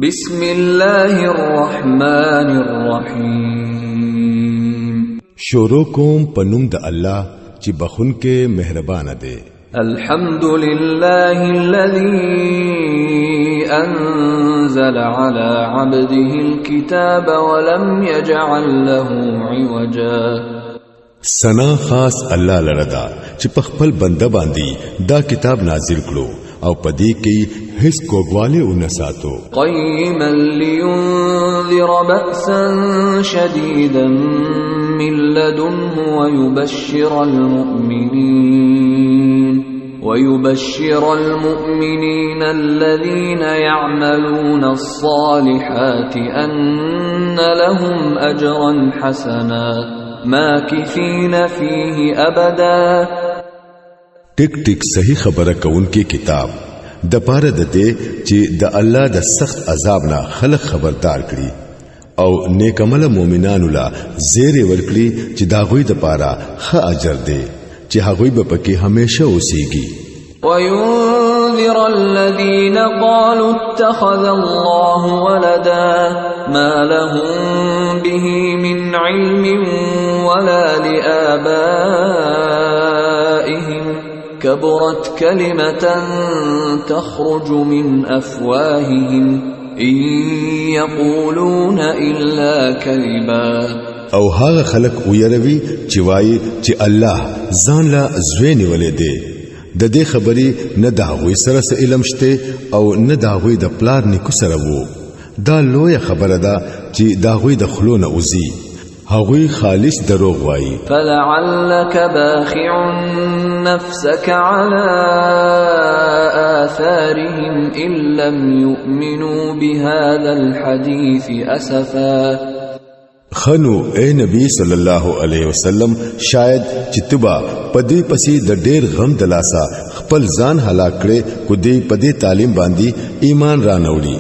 بسم الله الرحمن الرحیم شروع کوم پنوم د الله چې بخون کې مهربان دی. الحمد لله الذي أنزل على عبده الكتاب ولم يجعل له عوجا. سنا خاص الله لردا چې په خپل بنده باندې دا کتاب نازل کړو او پدې کې هیڅ کوګواله ونساتو. قيما لينذر بأسا شديدا من لدنه ويبشر المؤمنين الذين يعملون الصالحات أن لهم أجرا حسنا ماكثين فيه أبدا. ټیک ټیک صحیح خبره کوونکی کتاب د پاره د دې چې د الله د سخت عذاب نه خلق خبردار کړي او نیک عمل مؤمنانو لا زیره ورکړي چې دا غوي د پاره ښه اجر دی چې هغوی به پکې همیشه اوسيږي. وينذر الذين قالوا اتخذ الله ولدا ما لهم به من علم ولا لآبائهم كبرت كلمة تخرج من أفواههم إن يقولون إلا كذبا. او هغه خلق ويروي چې وایي چې الله ځان لا زوی نیولې دی. د دې خبرې نه د هغوی سره علم شته او نه د هغوی د پلار نیکو سره وو. دا لویه خبره ده چې د هغوی د خلونه اوزي. هغوی خالص دروغ وایي. فلعلك باخع نفسك على آثارهم إن لم يؤمنوا بهذا الحديث أسفا. خنو اے نبی صلی الله علیه وسلم شاید چې تبا پدې پسې د ډېر غم دلاسا خپل ځان هلاک کړي کو دې پدې تعلیم باندې ایمان را نوړي.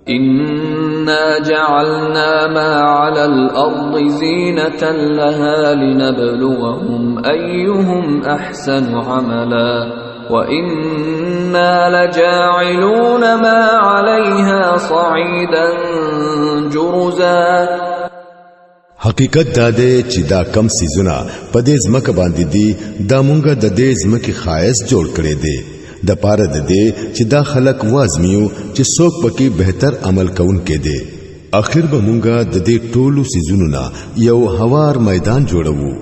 إنا جعلنا ما على الأرض زينة لها لنبلوهم أيهم أحسن عملا وإنا لجاعلون ما عليها صعيدا جرزا. حقیقت دا دی چې دا کم سيزونه په دې ځمکه باندې دي دا مونږه د دې ځمکې خایس جوړ کړي دي د پاره د دې چې دا خلق وازمیو چې څوک پکې بهتر عمل کوونکې دي. اخر به مونږه د دې ټولو سيزونو نه یو هوار میدان جوړو.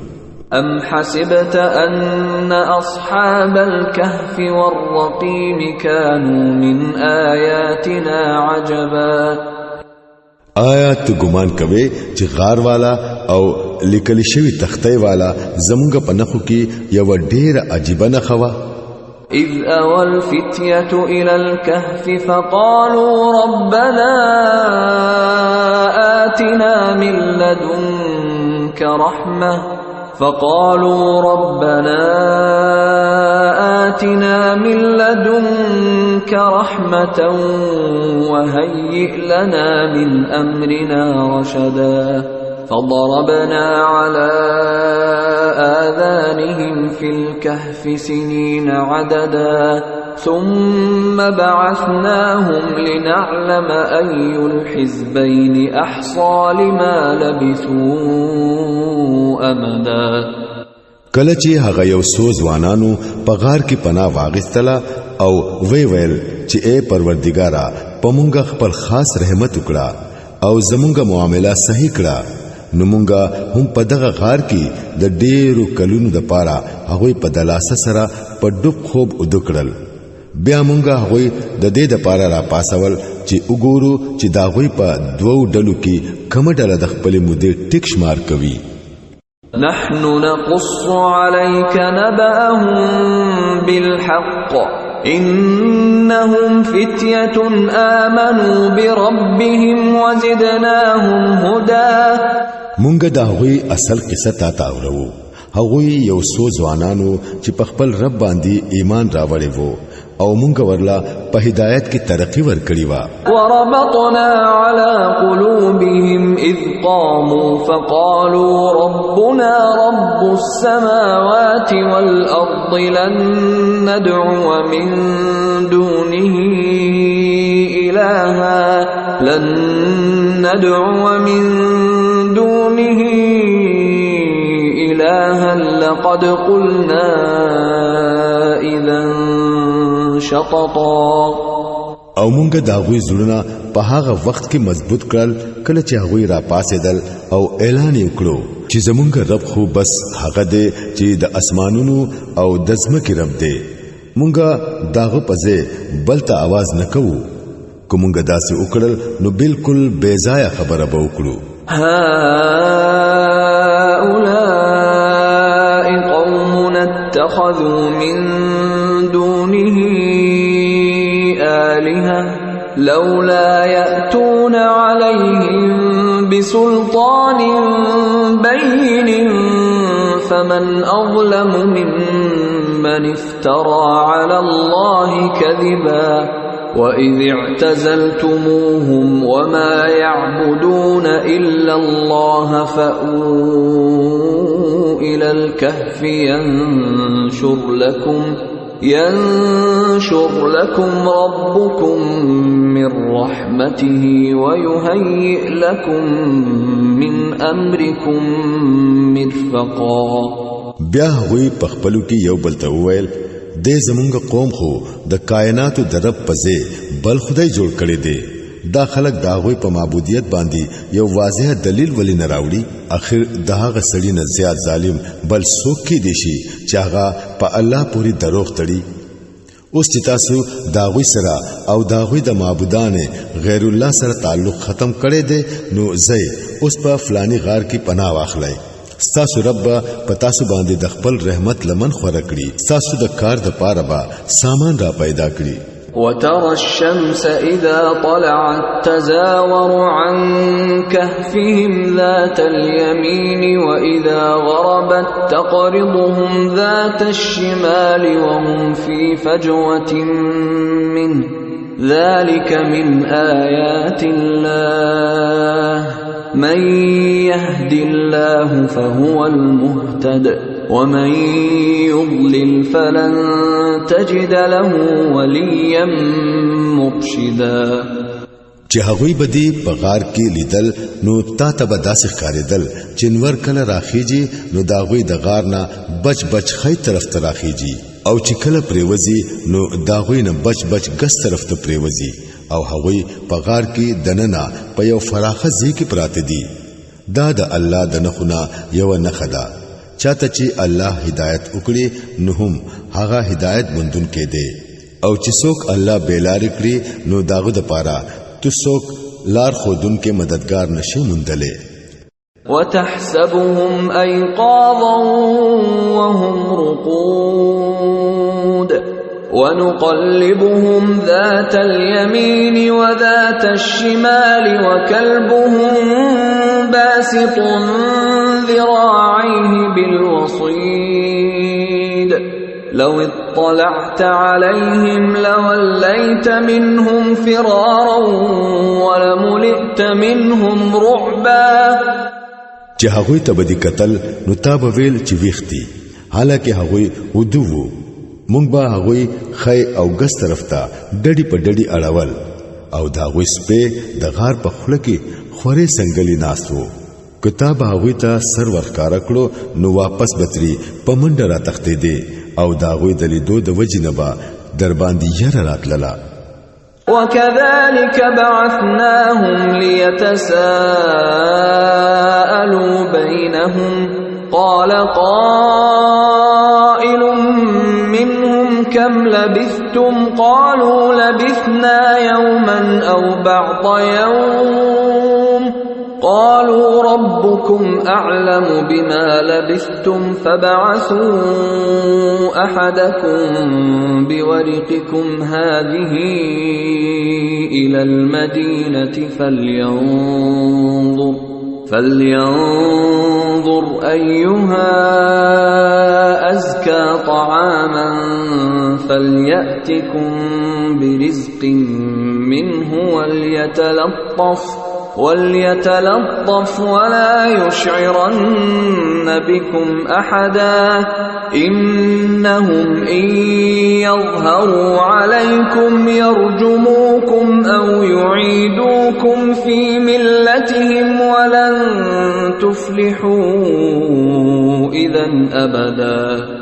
أم حسبت أن أصحاب الكهف والرقيم كانوا من آياتنا عجبا. آیا تو ګمان کوي چې غار والا او لیکل شوی تختې والا زمونږ په نخو کې یو ډېر عجیب نه خوا. إذ أوى الفتية إلى الكهف فقالوا ربنا آتنا من لدنك رحمة وهيئ لنا من أمرنا رشدا. فضربنا على آذانهم في الكهف سنين عددا ثم بعثناهم لنعلم أي الحزبين أحصى لما لبثوا أمدا. کله چې هغه یو څو ځوانانو په غار کې پناه واغستله او ویل چې اے پروردګارا پمونګه خپل خاص رحمت وکړه او زمونږه معاملہ صحیح کړه نو مونږه هم په دغه غار کې د ډېرو کلونو د پاره هغه په دلاسه سره په ډوب خوب ودکړل. بیا مونږه هغه د دې د پاره را پاسول چې وګورو چې دا غوي په دوو ډلو کې کوم ډله د خپل مودې ټیک شمار کوي. نحن نقص عليك نبأهم بالحق إنهم فتية آمنوا بربهم وزدناهم هدى. مونږ دا غوي اصل قصه تا تاورو. هغوی یو څو ځوانانو چې په خپل رب باندې ایمان راوړی وو او مونږ ورلا په هدایت کې ترقی ورکړی و. وربطنا على قلوبهم إذ قاموا فقالوا ربنا رب السماوات والأرض لن ندعو من دونه إلها لن ندعو من دونه إلها لقد قلنا إذا شططا. او مونږ دا غوي زړونه په هغه وخت کې مضبوط کړل کله چې هغه را پاسېدل او اعلان وکړو چې زمونږ رب خو بس هغه دی چې د اسمانونو او د ځمکې رب دی، مونږ داغه پځه بل ته आवाज نکوو. کومګه داسې وکړل نو بالکل بے ځای خبره به وکړو. هؤلاء قوم اتخذوا من دونه آلهة لولا يأتون عليهم بسلطان بين فمن أظلم ممن افترى على الله كذبا وإذ اعتزلتموهم وما يعبدون إلا الله فأووا إلى الكهف ينشر لكم ربكم من رحمته ويهيئ لكم من أمركم مرفقا. بیا وی پخپلو کې یو بل ته وویل د زمونږ قوم خو د کائناتو د رب پځه بل خدای جوړ کړي دي. دا خلک دا غوي په معبودیت باندې یو واضح دلیل ولې نه راوړي. اخر داغه سړی نه زیات ظالم بل څوک کې دي شي چې هغه په الله پوری دروغ تړي. اوس چې تاسو دا غوي سره او دا غوي د معبودان غیر الله سره تعلق ختم کړي دي نو زه اوس په فلانی غار کې پناه واخلای. ستاسو رب په تاسو باندې د خپل رحمت لمن خوره کړي، ستاسو د کار د پاره به سامان را پیدا کړي. وترى الشمس إذا طلعت تزاور عن كهفهم ذات اليمين وإذا غربت تقرضهم ذات الشمال وهم في فجوة منه ذلك من آيات الله من يهد الله فهو المهتد ومن يضلل فلن تجد له وليا مرشدا. چې هغوی بدی په غار کې لیدل نو تا ته به داسې ښکارېدل چې نور کله راخیږي نو دا غوی د غار نه بچ خی طرف ته راخیږي او چې کله پریوزي نو دا غوی نه بچ ګس طرف ته پریوزي او هغوی په غار کې دننه په یو فراخه ځای کې پراته دي. دا د الله د نخونه یو نخه ده. چاته چې الله هدایت وکړي نو هم هغه هدایت مندون کې دی او چې څوک الله بیلار کړي نو داغه د پاره تو څوک لار خودون کې مددگار نشي مندله. وتحسبهم أيقاظا وهم رقود ونقلبهم ذات اليمين وذات الشمال وكلبهم باسط ذراعيه بالوصيد لو اطلعت عليهم لوليت منهم فرارا ولملئت منهم رعبا. چې هغوی ته بدی قتل نو تا به ویل چې ویختي، حالکه هغوی ودوو. مونږ به هغوی خی او ګس طرف ته ډډی په ډډی اړول او دا غوی سپه د غار په خوله کې خوري سنگلی ناسو. کتاب هغوی ته سر ورکارا کړو نو واپس بتري په منډه را تختې دي او دا غوی د لیدو د وجنبا در باندې یره راتللا. وكذلك بعثناهم ليتساءلوا بينهم قال قائل منهم كم لبثتم قالوا لبثنا يوما أو بعض يوم قالوا ربكم أعلم بما لبثتم فابعثوا أحدكم بورقكم هذه إلى المدينة فلينظر أيها أزكى طعاما فليأتكم برزق منه وليتلطف ولا يشعرن بكم أحدا إنهم إن يظهروا عليكم يرجموكم أو يعيدوكم في ملتهم ولن تفلحوا إذا أبدا.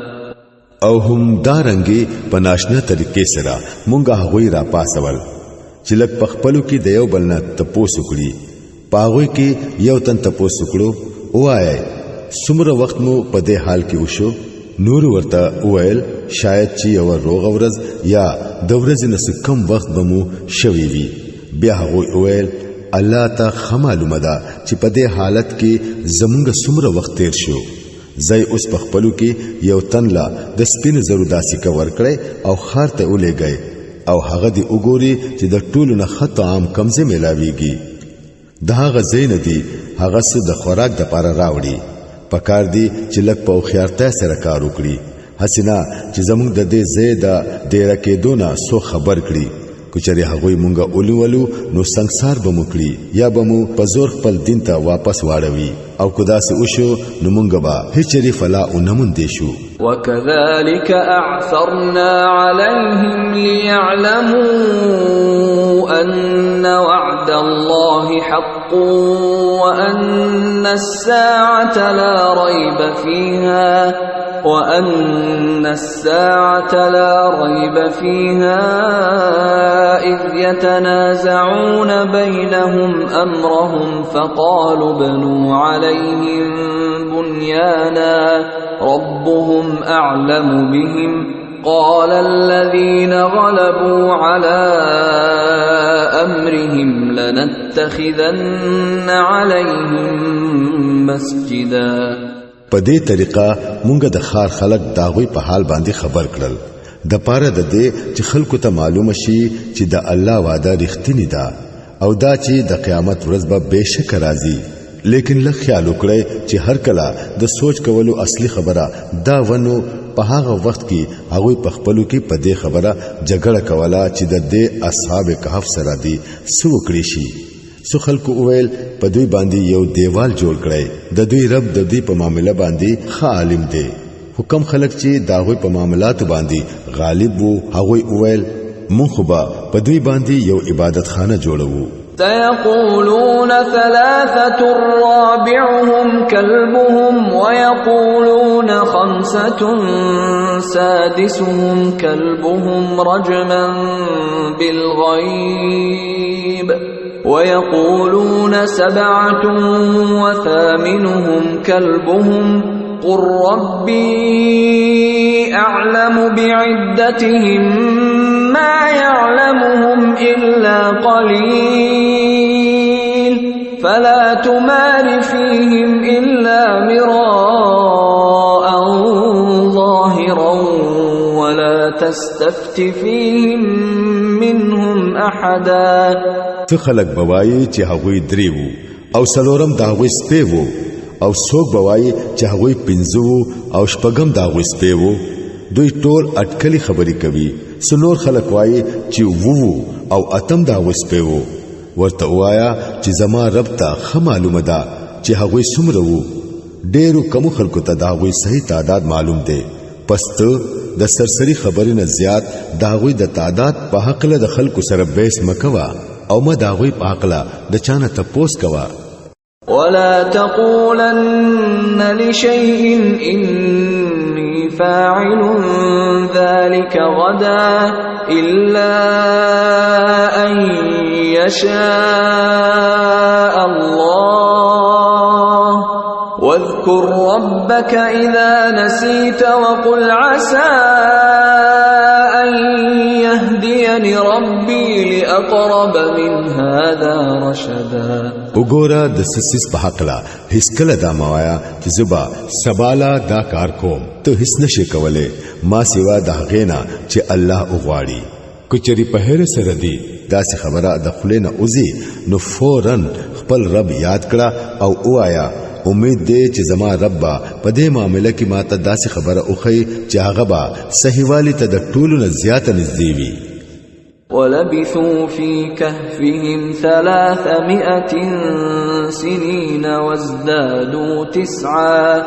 او هم دارنګي پناشنه طریقې سره مونږه هغوی را پاسول چې لک پخپلو کې د یو بل نه تپوس وکړي پاغوي کې یو تن تپوس وکړو وایي څومره وخت مو په دې حال کې وشو نور ورته ویل شاید چې یو روغ ورځ یا د ورځې نه کم وخت به مو شوي وي بیا هغوی ویل الله ته معلومه ده چې په دې حالت کې زمونږ څومره وخت تیر شو زای اوس په خپلو کې یو تن لا د سپین زرو داسې کور کړي او خار ته ولېږي او هغه دی وګوري چې د ټولو نه خط عام کمزه ملاويږي د هغه زین دی هغه څه د خوراک د پاره راوړي پکار دی چې لک په خيارته سره کار وکړي حسنا چې زموږ د دې زیاده ډیر کې دونه سو خبر کړي کچري هغه مونږه اولولو نو ਸੰسار به مکړي یا به مو په زور خپل دین ته واپس واړوي او کدا سه وشو نو مونږه به هیڅری فلا ونمون دي شو. وكذلك أعثرنا عليهم ليعلموا أن وعد الله حق وأن الساعة لا ريب فيها إذ يتنازعون بينهم أمرهم فقالوا ابنوا عليهم بنيانا ربهم أعلم بهم قال الذين غلبوا على أمرهم لنتخذن عليهم مسجدا. په دې طریقه مونږ د خار خلق داوی په حال باندې خبر کړل د پاره د دې چې خلکو ته معلومه شي چې د الله وعده رښتینی ده او دا چې د قیامت ورځ به بهشکه راځي لیکن لږ خیال وکړئ چې هر کله د سوچ کولو اصلي خبره دا ونو په هغه وخت کې هغه په خپلو کې په دې خبره جګړه کوله چې د دې اصحاب کهف سره دي سو کړی شي سو خلکو وویل په دوی باندې یو دیوال جوړ کړي د دوی رب د دې په معاملې باندې عالم دی حکم خلک چې داغوی په معاملات باندې غالب وو هغه وویل مونږ به په دوی باندې یو عبادت خانه جوړو. سيقولون ثلاثة رابعهم كلبهم ويقولون خمسة سادسهم كلبهم رجما بالغيب ويقولون سبعة وثامنهم كلبهم قل ربي أعلم بعدتهم ما يعلمهم إلا قليل فلا تمار فيهم إلا مراء ظاهرا ولا تستفت فيهم منهم أحدا. خلق بوای چې هغوی دریو او سلورم دا هغوی سپیو او څوک بوای چې هغوی پنځو او شپږم دا هغوی سپیو دوی ټول اٹکلی خبرې کوي سنور خلق وای چې وو او اتم دا هغوی سپیو ورته وایا چې زما رب ته خه معلومه ده چې هغوی څومره وو ډیرو کم خلکو ته دا هغوی صحیح تعداد معلوم دی پس ته د سرسری خبرې نه زیات دا هغوی د تعداد په حق له د خلکو سره بیس مکوا او ما داوی پاکلا د چانه تپوس کوا. ولا تقولن لشيء إني فاعل ذلك غدا إلا أن يشاء الله واذكر ربك إذا نسيت وقل عسى أن يهديني ربي لأقرب من هذا رشدا. وګوره د سسیس په حق لا هیڅ کله دا موایا چې زبا سبالا دا کار کوم ته هیڅ نشي کولای ما سیوا د غینا چې الله وغواړي کچري په هر سره دی دا څه خبره د خلینا اوزي نو فورن خپل رب یاد کړه او وایا امید دې چې زما رب په دې معاملې کې ماته داسې خبره اوخی چې هغه با صحیح ته د ټولو نه زیاته نږدې وي. ولبثوا في كهفهم 300 سنين وازدادوا 9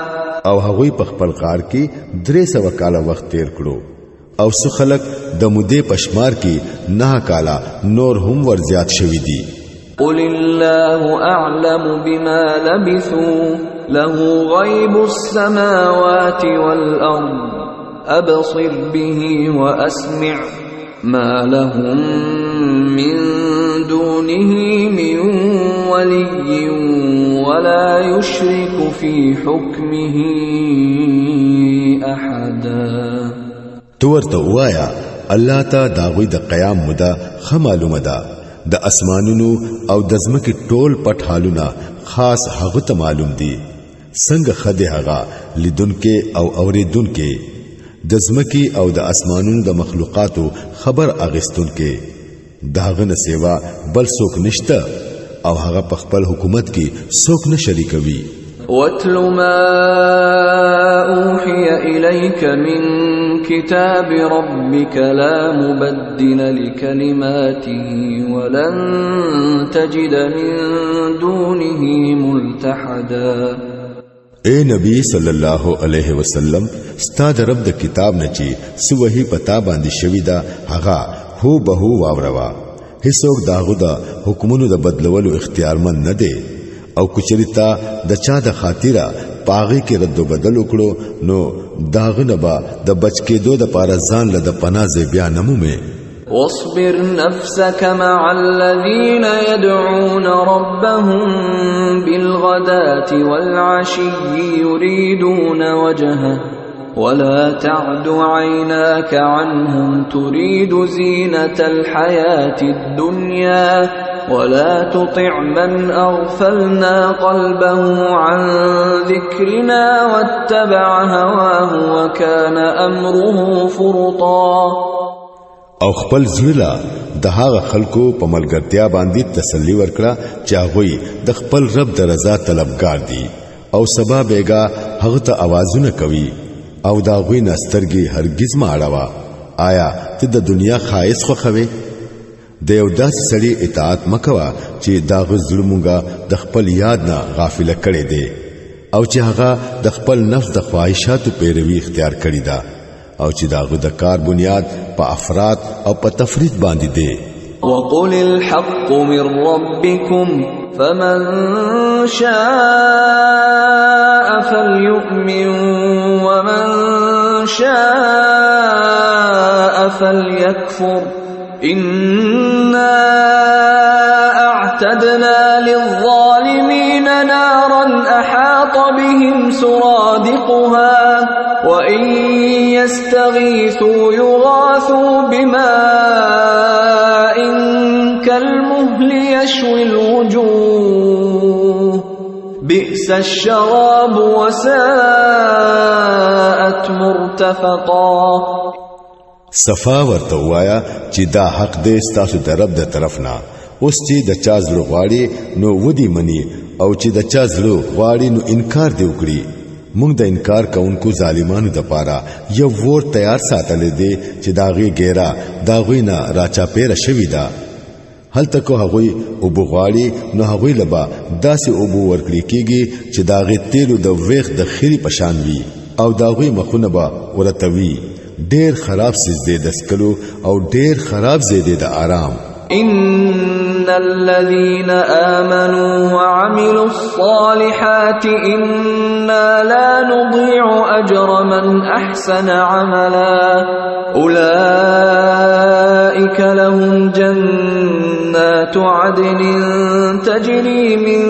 او هغوی په خپل غار کې 300 کاله وخت تیر کړو او څو خلک د مودې پشمار کې 9 کاله نور هم ور زیات شوي دي. قل الله اعلم بما لبثوا له غيب السماوات والارض ابصر به واسمع ما لهم من دونه من ولي ولا يشرك في حكمه احدا. تو ورته وایا الله ته داوی د قیام مده خمالومه ده، د اسمانونو او د ځمکې ټول پټ حالونه خاص هغه ته معلوم دي. څنګه خدای هغه لیدونکو او اوریدونکو د ځمکې او د اسمانونو د مخلوقاتو خبر اغستونکو داغه نه سیوا بل څوک نشته او هغه په خپل حکومت کې څوک نه شریکوي. واتل ما اوحي اليك من كتاب ربك لا مبدل لكلماته ولن تجد من دونه ملتحدا. اے نبی صلی الله علیه وسلم ستاد رب د کتاب نه چی سوهی پتا باندې شوی دا هغه هو بهو واوروا. هیڅوک داغه د حکمونو د بدلولو اختیارمن نه دی او کچریتا د چا د خاطره پاغي کې رد بدل وکړو نو داغه نه با د بچ کېدو د پاره ځان له د پناه بیا نمومه. واصبر نفسك مع الذين يدعون ربهم بالغداة والعشي يريدون وجهه ولا تعد عيناك عنهم تريد زينة الحياة الدنيا ولا تطع من أغفلنا قلبه عن ذكرنا واتبع هواه وكان أمره فرطا. او خپل زړه د هغه خلکو په ملګرتیا باندې تسلی ورکړه چې هغه د خپل رب د رضا طلبګار دي او سبا بیگا هغه ته आवाजونه کوي او دا غوی نسترګي هرگز ما اړوا. آیا ته د دنیا خایس خو خوي د یو داس سړي اطاعت مکوا چې دا غزلمږه د خپل یاد نه غافل کړي دي او چې هغه د خپل نفس د خواهشاتو پیروي اختیار کړي ده او چې دا غو د کار بنیاد په افراط او په تفرید باندې دی. وقل الحق من ربكم فمن شاء فليؤمن ومن شاء فليكفر إنا أعتدنا للظالمين نارا أحاط بهم سرادقها وإن يستغيثوا يغاثوا بماء كالمهل يشوي الوجوه بئس الشراب وساءت مرتفقا. صفا ورته وایا چې دا حق دې ستاسو د رب د طرف نه اوس چې د چا زړه غواړي نو ودی منی او چې د چا زړه غواړي نو انکار دی وکړي. مونږ د انکار کوونکو ظالمانو د پاره یو ور تیار ساتل دي چې داغي ګیرا داغوی نه راچا پیر شوی دا هل تکو هغوی او بغواړي نو هغوی لبا داسې او بو ورکړي کیږي چې داغي تیلو د ویخ د خيري پشان وي او داغوی مخونه با ورتوي. ډیر خراب سجده دسکلو او ډیر خراب زیده د آرام. إن الذين آمنوا وعملوا الصالحات إنا لا نضيع أجر من أحسن عملا أولئك لهم جنات عدن تجري من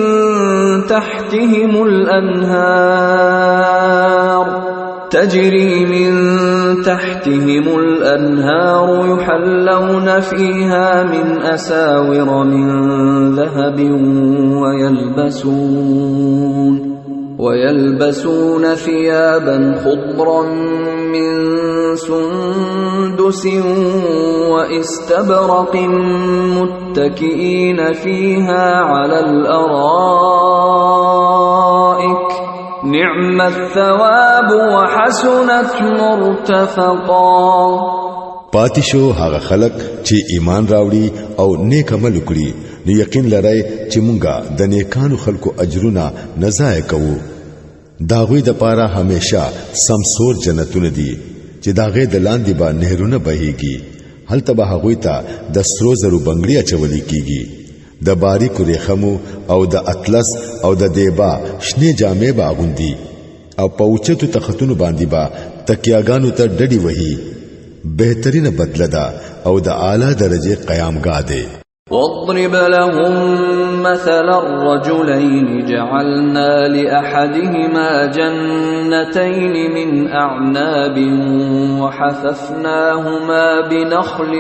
تحتهم الأنهار يحلون فيها من أساور من ذهب ويلبسون ثيابا خضرا من سندس واستبرق متكئين فيها على الأرائك نعم الثواب وحسنت مرتفقا. پاتشو هغه خلق چې ایمان راوړي او نیک عمل وکړي نو یقین لرئ چې مونږه د نیکانو خلقو اجرونه نه ضایع کوو. داغوی د پاره همیشه سمسور جنتونه دي چې داغه د لاندې با نهرونه بهيږي هلته به هغوی ته د سرو زرو بنگړي اچولې کیږي د باریکو ریخمو او د اطلس او د دیبا شنه جامې به اغوندي او په اوچتو تختونو باندې با تکیاګانو ته ډډي وهي بهترینه بدله ده او د اعلی درجه قیامګاه ده. واضرب لهم مثل الرجلين جعلنا لأحدهما جنتين من أعناب وحففناهما بنخل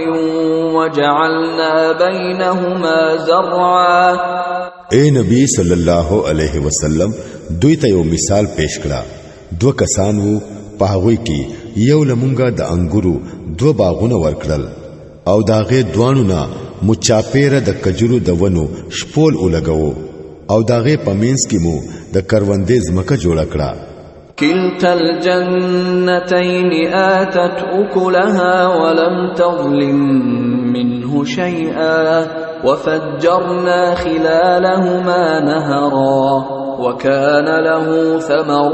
وجعلنا بينهما زرعا. اے نبی صلی الله علیه وسلم دوی ته یو مثال پیش کړه. دو کسان وو په هغه کې یو لمونګه د انګورو دو باغونه ورکړل او داغه دوانو نه مچاپیره د کجورو د ونو شپول ولګو او داغه پمینس کې مو د کروندې زمکه جوړ کړه. كلتا الجنتين آتت أكلها ولم تظلم منه شيئا وفجرنا خلالهما نهرا وكان له ثمر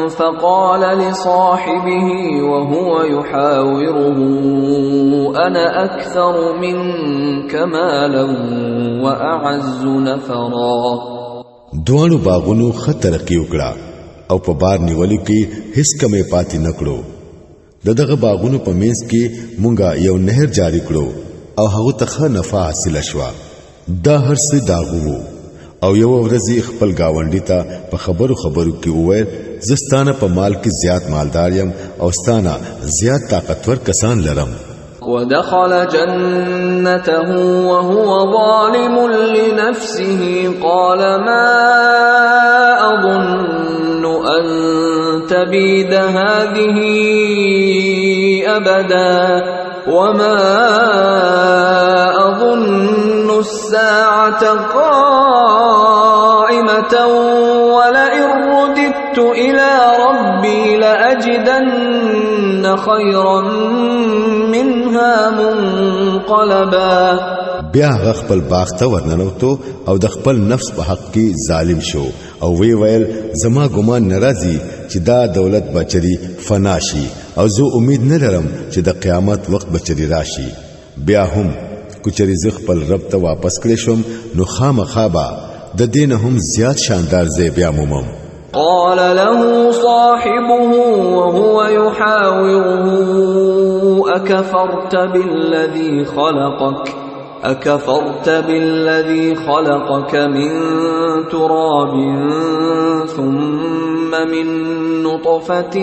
فقال لصاحبه وهو يحاوره أنا أكثر منك مالا وأعز نفرا. دوانو باغونو خطر کی وکړه او په بار نیولو کې هیڅ کمې پاتې نکړو. دغه باغونو په مینس کې مونږه یو نهر جاری کړو او هغه ته نفع حاصل شوه. دا هر څه داغو او یو ورځ خپل گاونډي ته په خبرو کې وویل زستانه په مال کې زیات مالدار یم او ستانه زیات طاقتور کسان لرم. ودخل جنته وهو ظالم لنفسه قال ما أظن أن تبيد هذه أبدا وما أظن الساعة قائمة ولئن رددت إلى ربي لأجدن خيرا منها منقلبا. بیا خپل باغ ته ورننوتو او د خپل نفس په حق کې ظالم شو او وی ویل زما ګمان ناراضي چې دا دولت بچري فنا شي او زه امید نه لرم چې د قیامت وخت بچري راشي. بیا هم کچري ز خپل رب ته واپس کړی شم نو خامخابا د دین هم زیات شاندار ځای بیا مومم. قال له صاحبه وهو يحاوره أكفرت بالذي خلقك من تراب ثم من نطفة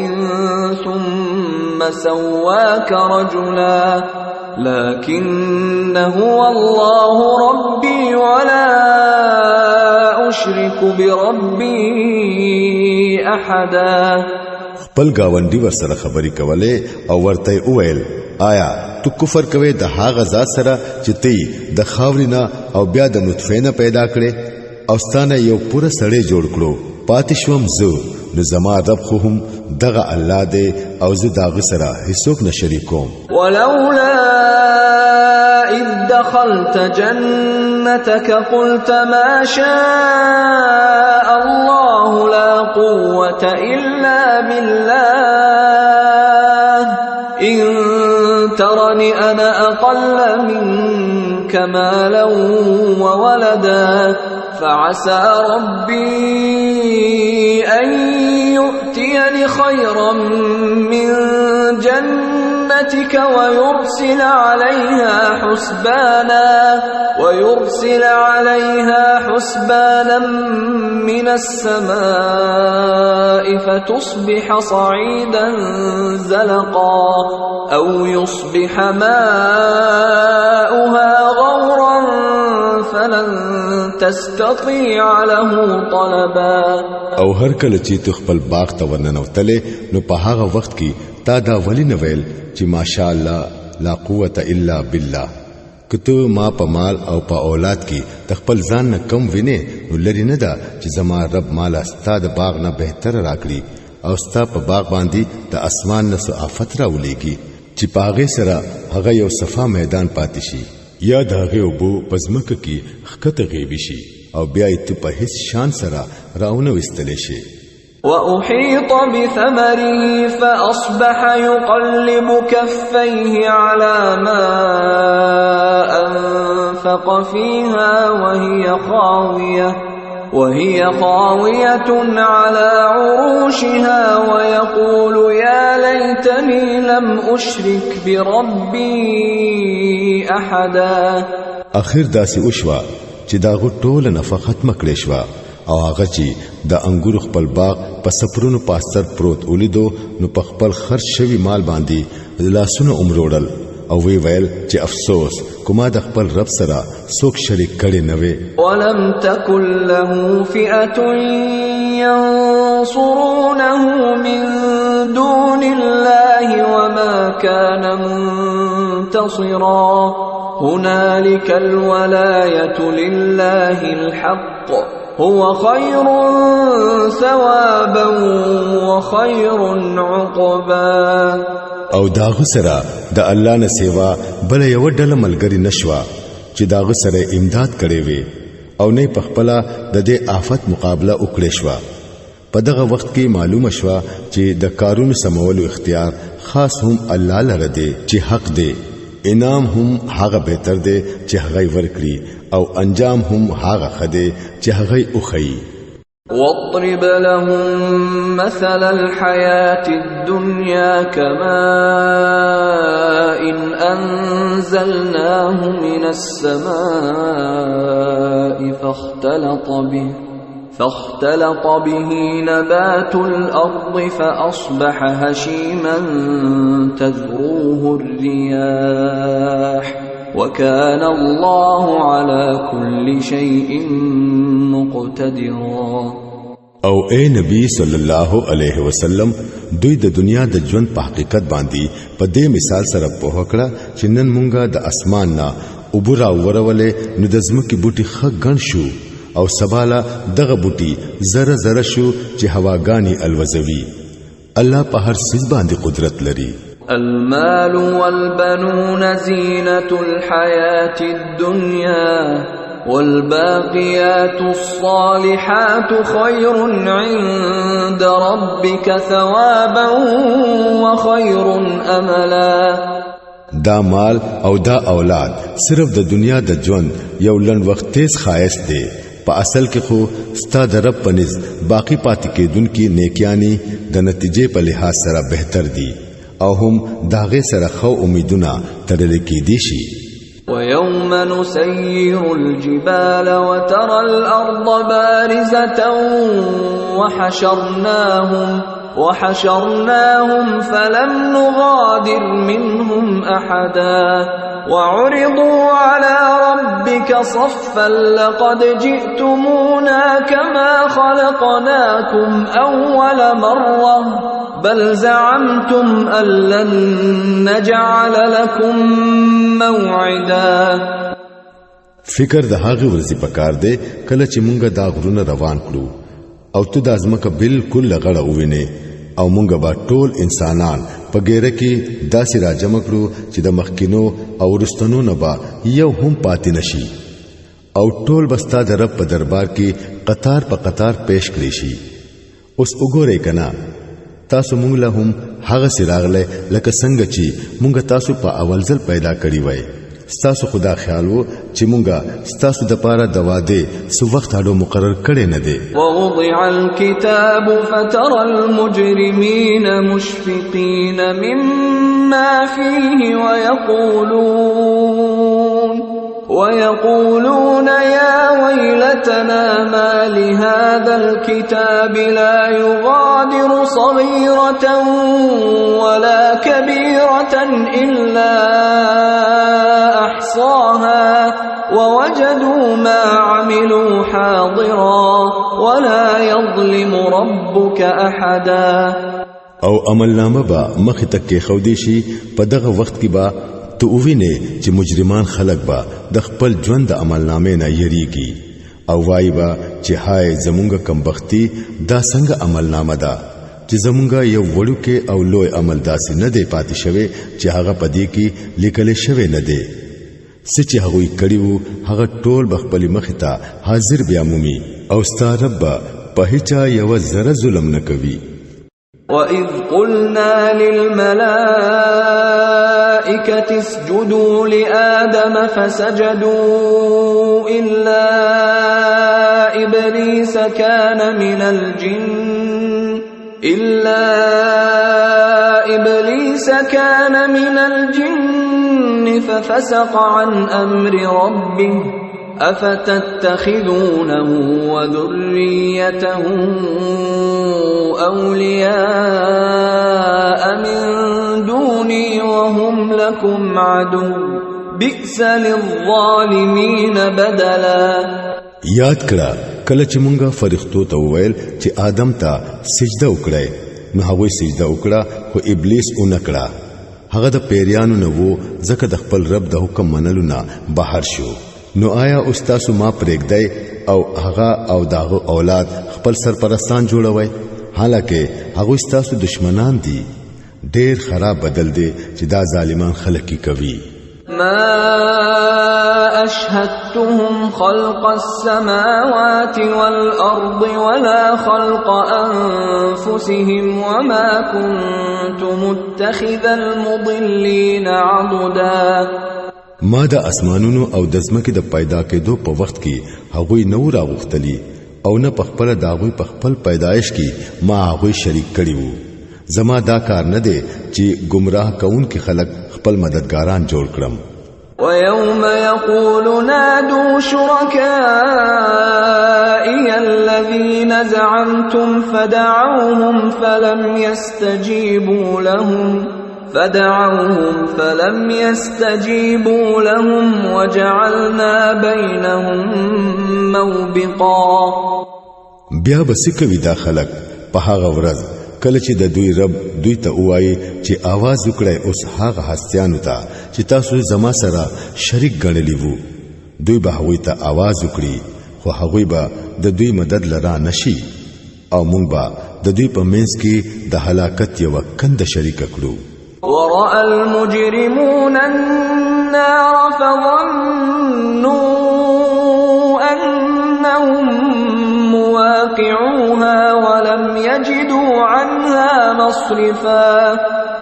ثم سواك رجلا لكن هو الله ربي ولا أشرك بربي أحدا. خپل گاونډي ورسره خبرې کوله او ورته وویل آیا تو کفر کوي د هغه ذات سره چې تی د خاورینا او بیا د نطفه نه پیدا کړي او ستانه یو پوره سړی جوړ کړو پاتې شوم زه نو زما رب خو هم دغه الله دی او زه داغه سره هیڅوک نه شریکوم. ولولا إذ دخلت جنتك قلت ما شاء الله لا قوة إلا بالله إن ترني أنا أقل منك مالا وولدا فعسى ربي أن يؤتيني خيرا من جنتك ويرسل عليها حسبانا من السماء فتصبح صعيدا زلقا أو يصبح ماؤها غورا فلن تستطيع له طلبا. او هر کله چې تو خپل باغ ته ورننوتلې نو په هغه وخت کې تا دا ولی نه ویل چې ماشاء الله لا قوت الا بالله. کته ما په مال او په اولاد کې تخپل ځان نه کم ویني نو لري نه دا چې زما رب مال استاد باغ نه بهتر راکړي او ستا په باغ باندې د اسمان نه څه آفت راولېږي چې پاغه سره هغه یو صفا میدان پاتې شي یا داغه وبو پزمکه کې خکته غیبی شي او بیا ته په هیڅ شان سره راونه وستلې شي. وأحيط بثمره فأصبح يقلب كفيه على ما أنفق فيها وهي خاوية على عروشها ويقول يا ليتني لم أشرك بربي أحدا. اخر داسې وشوه چې داغه ټوله نفقه ختمه کړې شوه او هغه چې د انګور خپل باغ په سفرونو پاستر پروت ولیدو نو په خپل خرج شوی مال باندې لاسونه عمروړل او وی ویل چې افسوس کومه د خپل رب سره څوک شریک کړي نه وي. ولم تكن له فئة ينصرونه من دون الله وما كان منتصرا. هنالك الولاية لله الحق هو خير ثوابا وخير عقبا. او داغه سره د الله نه سیوا بل یو ډله ملګری نشوا چې داغه سره امداد کړي وي او نه پخپلا د دې آفت مقابله وکړي شوا. په دغه وخت کې معلومه شوا چې د کارونو سمولو اختیار خاص هم الله لره دی چې حق دی. انعام هم هغه بهتر دی چې هغه ورکړي او انجام هم هغه خده چې هغه اوخی. واضرب لهم مثل الحياة الدنيا كماء أنزلناه من السماء فاختلط به نبات الأرض فأصبح هشيما تذروه الرياح وكان الله على كل شيء مقتدرا. او اے نبی صلی الله علیه وسلم دوی د دنیا د ژوند په حقیقت باندې په دې مثال سره په هکړه چې نن مونږه د اسمان نه وبرا ورولې نو د زمکه بوټي خګ غن شو او سباله دغه بوټي زره زره شو چې هواګانی الوزوي. الله په هر څه باندې قدرت لري. المال والبنون زينة الحياة الدنيا والباقيات الصالحات خير عند ربك ثوابا وخير أملا. دا مال او دا اولاد صرف د دنیا د ژوند یو لن وخت تیز خایس دی. په اصل کې خو ستا د رب پنځ باقی پاتې کېدونکو نیکیانی د نتیجې په لحاظ سره بهتر دي او هم داغه سره خو امیدونه ترل کې دي شي. ويوم نسير الجبال وترى الأرض بارزة وحشرناهم فلم نغادر منهم أحدا وعرضوا على ربك صفا لقد جئتمونا كما خلقناكم أول مرة بل زعمتم أن لن نجعل لكم موعدا. فکر د هغه ورځې پکار دی کله چې مونږه دا غرونه روان کړو او ته د ازمکه بالکل لغړه ووینې او مونږه با ټول انسانان په ګیره کې داسې راجمع کړو چې د مخکینو او رستنو نه با یو هم پاتې نشي او ټول بستا د رب په دربار کې قطار په قطار پیش کړی شي. اوس وګورئ کنا تاسو مونږ له هم هغه سراغله لکه څنګه چې مونږ تاسو په اول ځل پیدا کړی وای. ستاسو خدا خیال وو چې مونږه ستاسو د پاره د واده سو وخت اړو مقرر کړي نه دي. ووضع الكتاب فترى المجرمين مشفقين مما فيه ويقولون يا ويلتنا ما لهذا الكتاب لا يغادر صغيرة ولا كبيرة إلا أحصاها ووجدوا ما عملوا حاضرا ولا يظلم ربك أحدا. او عملنامه با مخ تک کې خودي شي په دغه وخت کې با تو ویني چې مجرمان خلق با د خپل ژوند د عملنامې نه یریږي او وای با چې هاي زمونږ کمبختی دا څنګه عملنامه ده چې زمونږ یو وړو کې او لوی عمل داسې نه دی پاتې شوی چې هغه پدې کې لیکل شوی نه دی. سچ هغه کړیو هغه ټول بخپل مخ ته حاضر بیا مومي او ستارب په په هیچا یو ذره ظلم نه کوي. وَإِذْ قُلْنَا لِلْمَلَائِكَةِ اسْجُدُوا لِآدَمَ فَسَجَدُوا إِلَّا إِبْلِيسَ كَانَ مِنَ الْجِنِّ فَفَسَقَ عَنْ أَمْرِ رَبِّهِ أَفَتَتَّخِذُونَهُ وَذُرِّيَّتَهُ أَوْلِيَاءَ مِن دُونِي وَهُمْ لَكُمْ عَدُوٌّ بِئْسَ لِلظَّالِمِينَ بَدَلًا. یاد کړه کله چې مونږه فرښتو ته وویل چې آدم ته سجده وکړي نو هغه سجده وکړه خو ابلیس اونکړه. هغه د پیریانو نه وو ځکه د خپل رب د حکم منلو نه بهر شو. نو آیا استاد ما پرېږدای او هغه او داغه اولاد خپل سرپرستان جوړوي؟ حالکه هغه استاد دشمنان دي. ډېر خراب بدل دي چې دا ظالمان خلک کی کوي. ما أشهدتهم خلق السماوات والأرض ولا خلق أنفسهم وما كنت متخذ المضلين عضدا. ما د اسمانونو او د ځمکې د پیدا کېدو په وخت کې هغوی نو راغختلی او نه په خپل داغوی په خپل پیدایش کې ما هغوی شریک کړي وو. زما دا کار نه دی چې گمراه کون کې خلق خپل مددګاران جوړ کړم. وَيَوْمَ يَقُولُ نَادُوا شُرَكَائِيَ الَّذِينَ زَعَمْتُمْ فَدَعَوْهُمْ فَلَمْ يَسْتَجِيبُوا لَهُمْ وَجَعَلْنَا بَيْنَهُمْ مَوْبِقًا. بیا بسکوي دا خلق په هغه ورځ کله چې د دوی رب دوی ته وایي چې आवाज وکړي اوس هغه هستیانو ته چې تاسو زما سره شریک ګڼلی وو. دوی به هغوی ته आवाज وکړي خو هغوی به د دوی مدد لرا نشي او مونږ به د دوی په منځ کې د هلاکت یو کند شریک کړو. ورأى المجرمون النار فظنوا أنهم مواقعوها ولم يجدوا عنها مصرفا.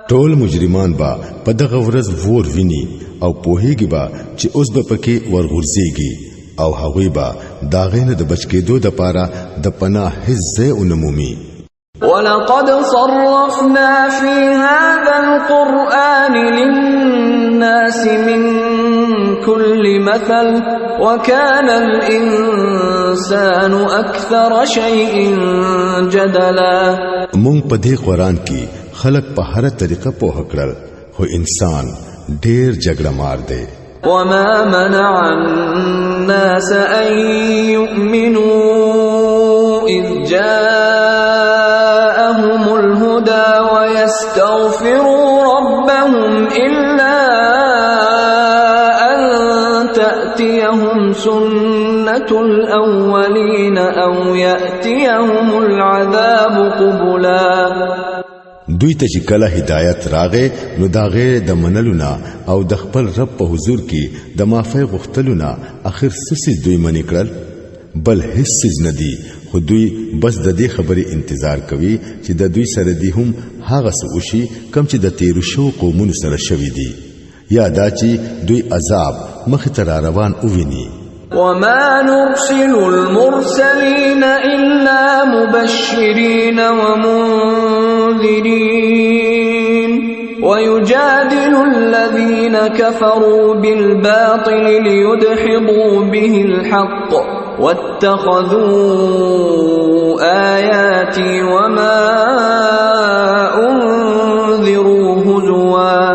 ټول مجرمان با په دغه ورځ ور ویني او پوهیږي با چې اوس به پکې ورغورځيږي او هغوی با داغینه د بچکیدو د پاره د پناه حزه اونمومي. وَلَقَدْ صَرَّفْنَا فِي هَذَا الْقُرْآنِ لِلنَّاسِ مِنْ كُلِّ مَثَلٍ وَكَانَ الْإِنسَانُ أَكْثَرَ شَيْءٍ جَدَلًا. مونږ په دې قرآن کې خلق په هر طریقه په هکړل خو انسان ډېر جګړه مار دی. وَمَا مَنَعَ النَّاسَ أَن يُؤْمِنُوا إِذْ جَاءَهُمُ الْهُدَى وَيَسْتَغْفِرُوا رَبَّهُمْ إِلَّا أَن تَأْتِيَهُمْ سُنَّةُ الْأَوَّلِينَ أَوْ يَأْتِيَهُمُ الْعَذَابُ قُبُلًا. دوی ته چې کله هدایت راغې نو داغه د منلونا او د خپل رب په حضور کې د معافی غوښتلونا اخر سسي دوی منی کړل بل هیڅ نه دی. خو دوی بس د دې خبرې انتظار کوي چې د دوی سره دی هم هغه څه وشي کم چې د تیر شو قومونو سره شوي دي یا دا چې دوی عذاب مخ ته روان اوویني. وَمَا نُرْسِلُ الْمُرْسَلِينَ إِلَّا مُبَشِّرِينَ وَمُنذِرِينَ وَيُجَادِلُ الَّذِينَ كَفَرُوا بِالْبَاطِلِ لِيُدْحِضُوا بِهِ الْحَقَّ وَاتَّخَذُوا آيَاتِي وَمَا أُنذِرُوا هُزُوًا.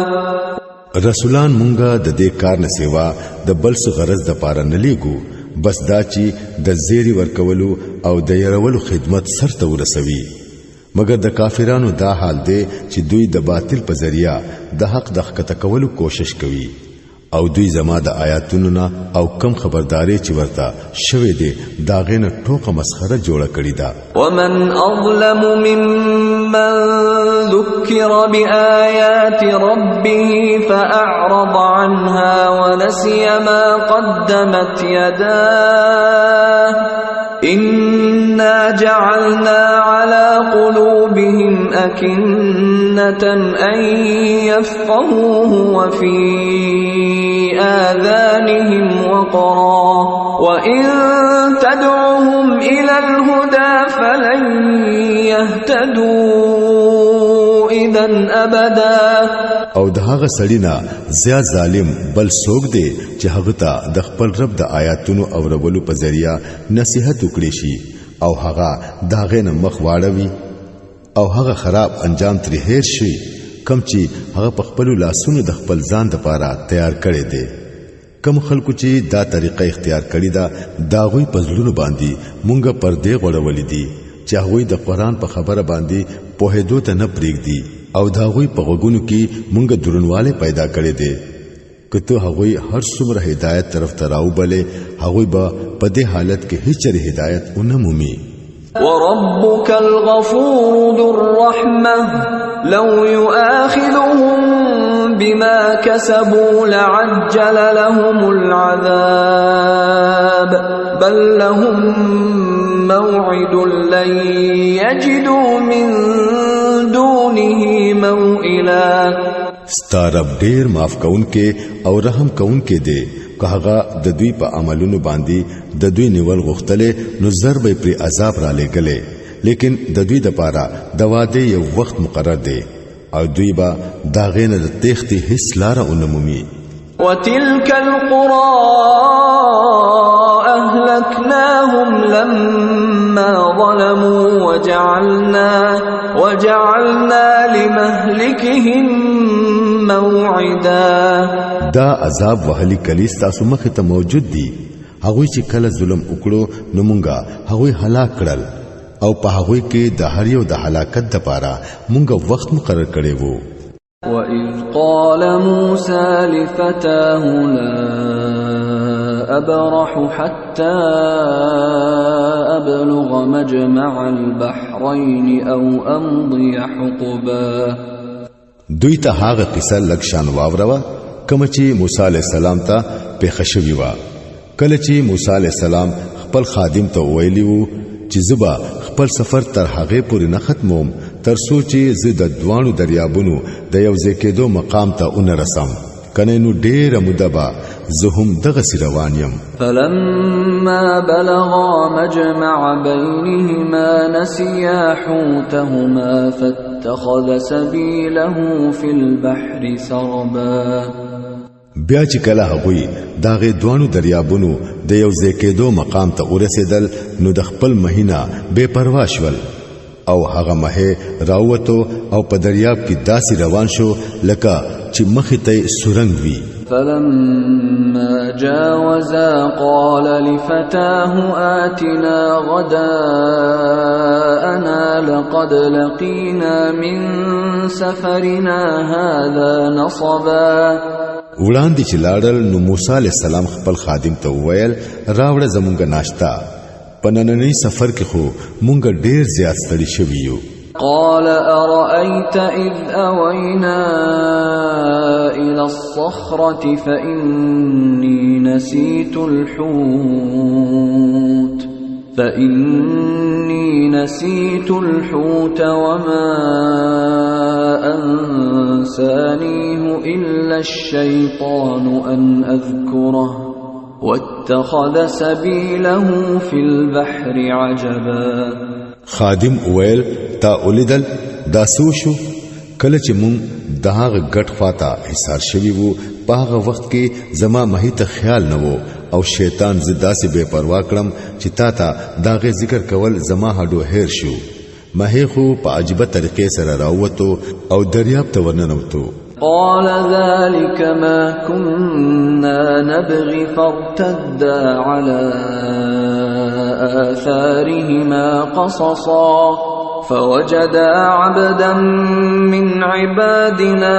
رسولان مونږه د دې کار نه سیوا د بل څه غرض د پاره نه لیګو بس دا چې د زیری ورکولو او د يرولو خدمت سرته ورسوي. مګر د کافرانو دا حال دی چې دوی د باطل په ذریعہ د حق د ښکته کولو کوشش کوي او دوی زما د آیاتونو نه او کم خبرداري چې ورته شوي دي داغه نه ټوکه مسخره جوړه کړی دا. ومن اظلم ممن ذكر بآيات ربه فأعرض عنها ونسي ما قدمت يداه إنا جعلنا على قلوبهم أكنة أن يفقهوه وفي آذانهم وقرا وإن تدعوهم إلى الهدى فلن يهتدوا إذا أبدا. او د هغه سړینا زیات ظالم بل څوک دی چې هغه ته د خپل رب د آیاتونو اورولو په ذریعہ نصیحت وکړي شي او هغه داغه نه مخ واړوي او هغه خراب انجام ترې هیر شي کم چې هغه په خپل لاسونو د خپل ځان لپاره تیار کړي دي. کم خلکو چې دا طریقه اختیار کړی دا داغوی په ځلونو باندې مونږه پردې غوړولې دي چې هغه د قرآن په خبره باندې په هدو ته نه پریږدي او داغوی په غوګونو کې مونږه درنواله پیدا کړي دي. کته هغه هر څومره هدایت طرف ته راوبله هغه به په دې حالت کې هیڅ هدایت ونمومي. وربك الغفور ذو الرحمة لو يؤاخذهم بما كسبوا لعجل لهم العذاب بل لهم موعد لن يجدوا من دونه موئلا. ستارب ډیر معاف کونکي او رحم کونکي دي که هغه د دوی په عملونو باندې د دوی نیول غوښتلې نو ضرب پر عذاب را لګلې لیکن د دوی د پاره د واده یو وخت مقرر دی او دوی با داغه نه د تختی هیڅ لار اونمومي. وتلك القرى أهلكناهم لما ظلموا وجعلنا لمهلكهم موعدا. دا عذاب وهلی کلیس تاسو مخ ته موجود دي. هغوی چې کله ظلم وکړو نو مونږه هغوی هلاک کړل او په هغوی کې د هر یو د هلاکت لپاره مونږه وخت مقرر کړی وو. وَإِذْ قَالَ مُوسَى لِفَتَاهُ لَا أَبْرَحُ حَتَّى أَبْلُغَ مَجْمَعَ الْبَحْرَيْنِ أَوْ أَمْضِيَ حُقُبًا. دوی ته هغه قصه لکشان واوروا کوم چې موسی عليه السلام ته پیښ شوی و. کله چې موسی عليه السلام خپل خادم ته ویلی وو چې زبا خپل سفر تر هغه پورې نه ختموم تر سوچي زه د دوانو دریابونو د یو ځکېدو مقام ته اون رسم کنه نو ډېر مدبا زه هم دغه روان یم. فلما بلغا مجمع بينهما نسيا حوتهما فاتخذ سبيله في البحر سربا. بیا چې کله هغوی داغه دوانو دریابونو د یو ځکېدو مقام ته ورسېدل نو د خپل مهینا بے پروا شول او هغه مه راووتو او په دریاب کې داسې روان شو لکه چې مخې ته سورنګ وي. فلما جاوزا قال لفتاه آتنا غداءنا لقد لقينا من سفرنا هذا نصبا. وړاندې چې لاړل نو موسی عليه السلام خپل خادم ته وویل راوړه زمونږه ناشتا په نننی سفر کې خو مونږ ډېر زیات ستړي شوي یو. قال أرأيت إذ أوينا إلى الصخرة فإني نسيت الحوت وما أنسانيه إلا الشيطان أن أذكره واتخذ سبيله في البحر عجبا. خادم اویل تا اولیدل دا سوشو کله چې مون دهغه غټ خواته حصار شوی وو په هغه وخت کې زما مهی ته خیال نه وو او شیطان زدا سي بے پروا کړم چې تا ته داغه ذکر کول زما هډو هیر شو. مهی خو په عجيبه طریقې سره راووتو او دریاب ته ورننوتو. قال ذلك ما كنا نبغي فارتدا على آثارهما قصصا فوجدا عبدا من عبادنا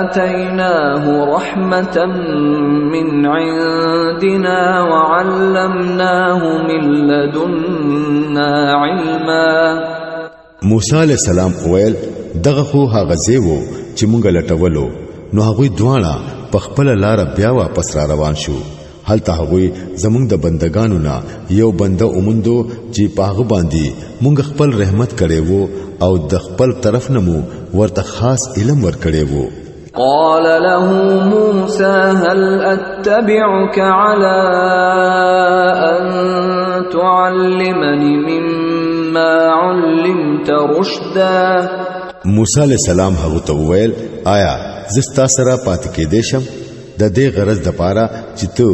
آتيناه رحمة من عندنا وعلمناه من لدنا علما. موسی علیہ السلام ویل دغه خو هغه زیوو چې مونږ لټولو نو هغه دواړه په خپل لار بیا واپس را روان شو. هلته هغوی زمونږ د بندگانو نه یو بنده اومندو چې پاغه باندې مونږ خپل رحمت کړي وو او د خپل طرف نه مو ورته خاص علم ور کړي وو. قال له موسى هل أتبعك على أن تعلمني مما علمت رشدا. موسی علیہ السلام هغه ته وویل آیا زستا سره پات کې دیشم د دې غرض د پاره چې ته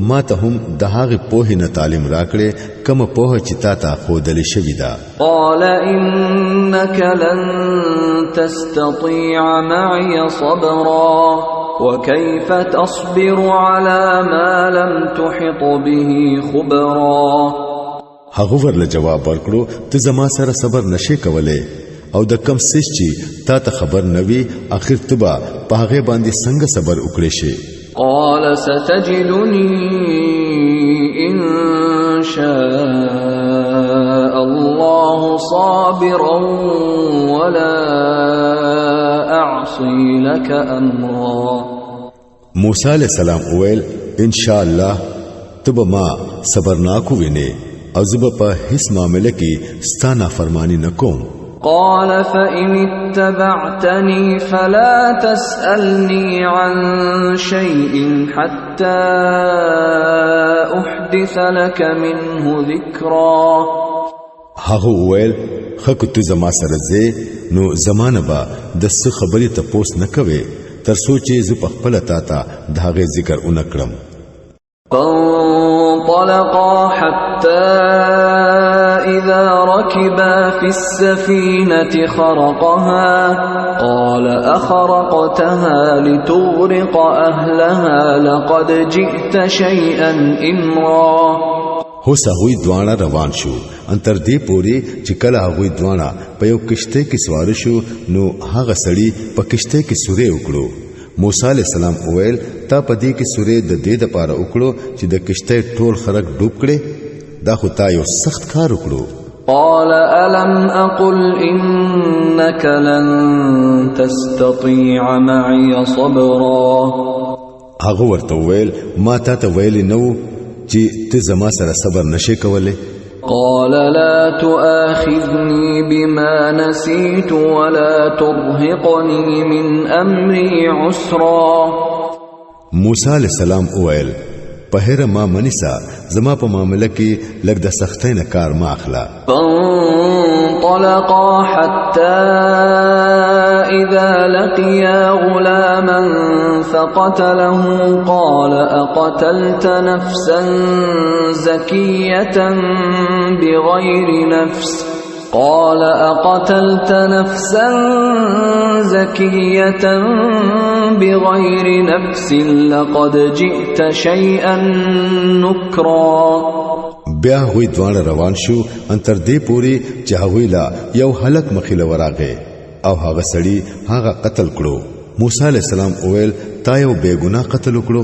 ما ته هم د هغه په نه تعلیم راکړې کوم په چې تا ته خودل شوی دا. قال انك لن تستطيع معي صبرا وكيف تصبر على ما لم تحط به خبرا. هغه ورله جواب ورکړو ته زما سره صبر نشې کولای او د کم سیس چې تا ته خبر نوي اخر تبا پاغه باندې څنګه صبر وکړې شي. قال ستجدني إن شاء الله صابرا ولا أعصي لك أمرا. موسی علیہ السلام وویل ان شاء الله تب ما صبرناکو ویني او زب په هیڅ معاملې کې ستانه فرمانی نکوم. قال فإن اتبعتني فلا تسألني عن شيء حتى أحدث لك منه ذكرا. هغه وویل خکو ته زما سره زه نو زمانه با د څه خبرې ته پوس نه کوي تر سوچې ز په خپل تا ته داغه ذکر اونکړم. فانطلقا حتى إذا ركبا في السفينة خرقها قال أخرقتها لتغرق أهلها لقد جئت شيئا إمرا. هوس هغوی دوانه روان شو انتر دې پوری چې کله هغوی دوانه په یو کشته کې سوار شو نو هغه سړی په کشته کې سورې وکړو. موسی علیہ السلام اویل تا پدې کې سورې د دې د پاره وکړو چې د کشته ټول خلک ډوب کړي دا خو تا یو سخت کار وکړو. قال ألم أقل إنك لن تستطيع معي صبرا. هغه ورته ویل ما تا ته ویل نو چې ته زما سره صبر نشې کولای. قال لا تؤاخذني بما نسيت ولا ترهقني من أمري عسرا. موسی علیہ السلام اویل په هر ما منیسا زما په معاملې کې لګ د سختۍ نه کار ما اخلا. فانطلقا حتى إذا لقيا غلاما فقتله قال أقتلت نفسا زكية بغير نفس قال أقتلت نفسا زكية بغير نفس لقد جئت شيئا نكرا. بیا هوی دوانه روان شو انتر دې پوری چې هغوی لا یو هلک مخیله وراغه او هغه سړی هغه قتل کړو. موسی علیہ السلام اویل تا یو بے ګناه قتل وکړو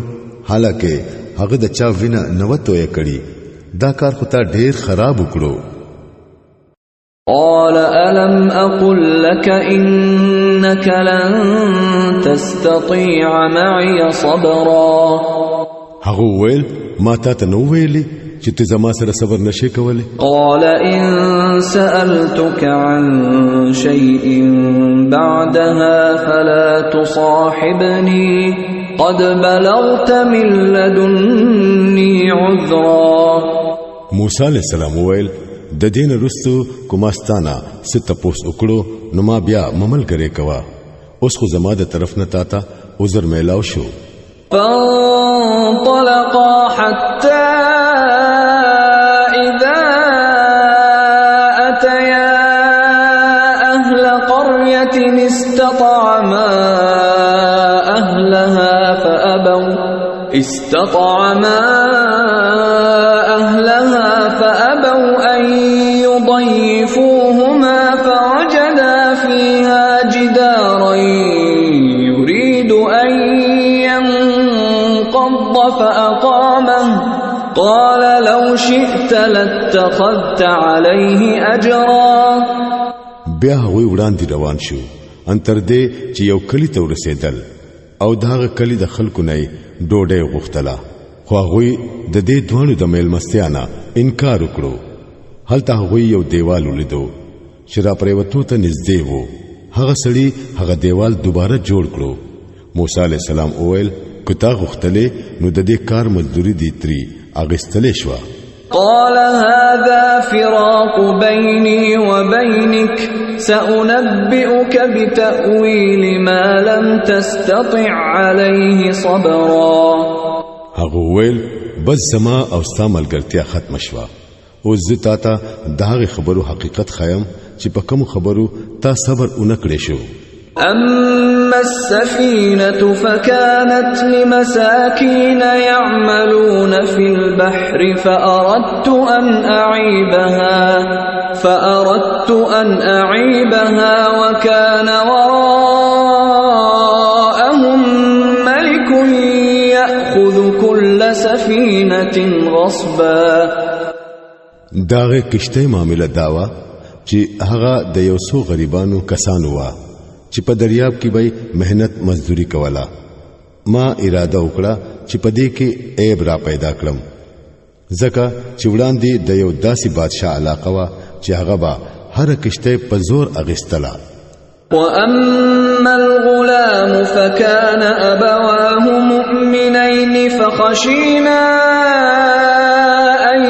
حالکه هغه د چا وینه نوتوې کړي دا کار خو تا ډیر خراب وکړو. قال ألم أقل لك إنك لن تستطيع معي صبرا. هغه ویل ما تا ته نو ویلي چې ته زما سره صبر نشې کولای. قال إن سألتك عن شيء بعدها فلا تصاحبني قد بلغت من لدني عذرا. موسی علیہ السلام ویل د دین رستو کوماستانا ست پوس وکړو نو ما بیا ممل کرے کوا اوس خو زما د طرف نه تاته عذر میلاو شو. فانطلقا حتى إذا أتيا أهل قرية استطعما أهلها فأبوا أن يضيفوهما فوجدا فيها جدارا يريد أن ينقض فأقامه قال لو شئت لاتخذت عليه أجرا. بیا هغوی وړاندې روان شو انتر دې چې یو کلی ته ورسېدل او داغه کلی د خلکو نه ډوډۍ غوښتله خو هغه د دې دوانو د میلمستیانا انکار وکړو. هلته هغه یو دیوال ولیدو چې را پریوتو ته نږدې وو. هغه سړی هغه دیوال دوباره جوړ کړو. موسی علی السلام اویل کتا غختله نو د دې کار مزدوری دی تری اغستلې شو. قال هذا فراق بيني وبينك سأنبئك بتأويل ما لم تستطع عليه صبرا. هغه ویل بس زما او ستا ملګرتیا ختم شوه. او زه تا ته دغه خبرو حقیقت خایم چې په کوم خبرو تا صبر اونکړې شو. أما السفينة فكانت لمساكين يعملون في البحر فأردت أن أعيبها وكان وراءهم ملك يأخذ كل سفينة غصبا. داغه کشته معاملې داوا چې هغه د یو څو غریبانو کسانو وا چې په دریاب کې به مهنت مزدوري کوله. ما اراده وکړه چې په دې کې عیب را پیدا کړم ځکه چې وړاندې د یو داسې بادشاه علاقه وا چې هغه به هر کشته په زور اغستله. وأما الغلام فكان أبواه مؤمنين فخشينا أن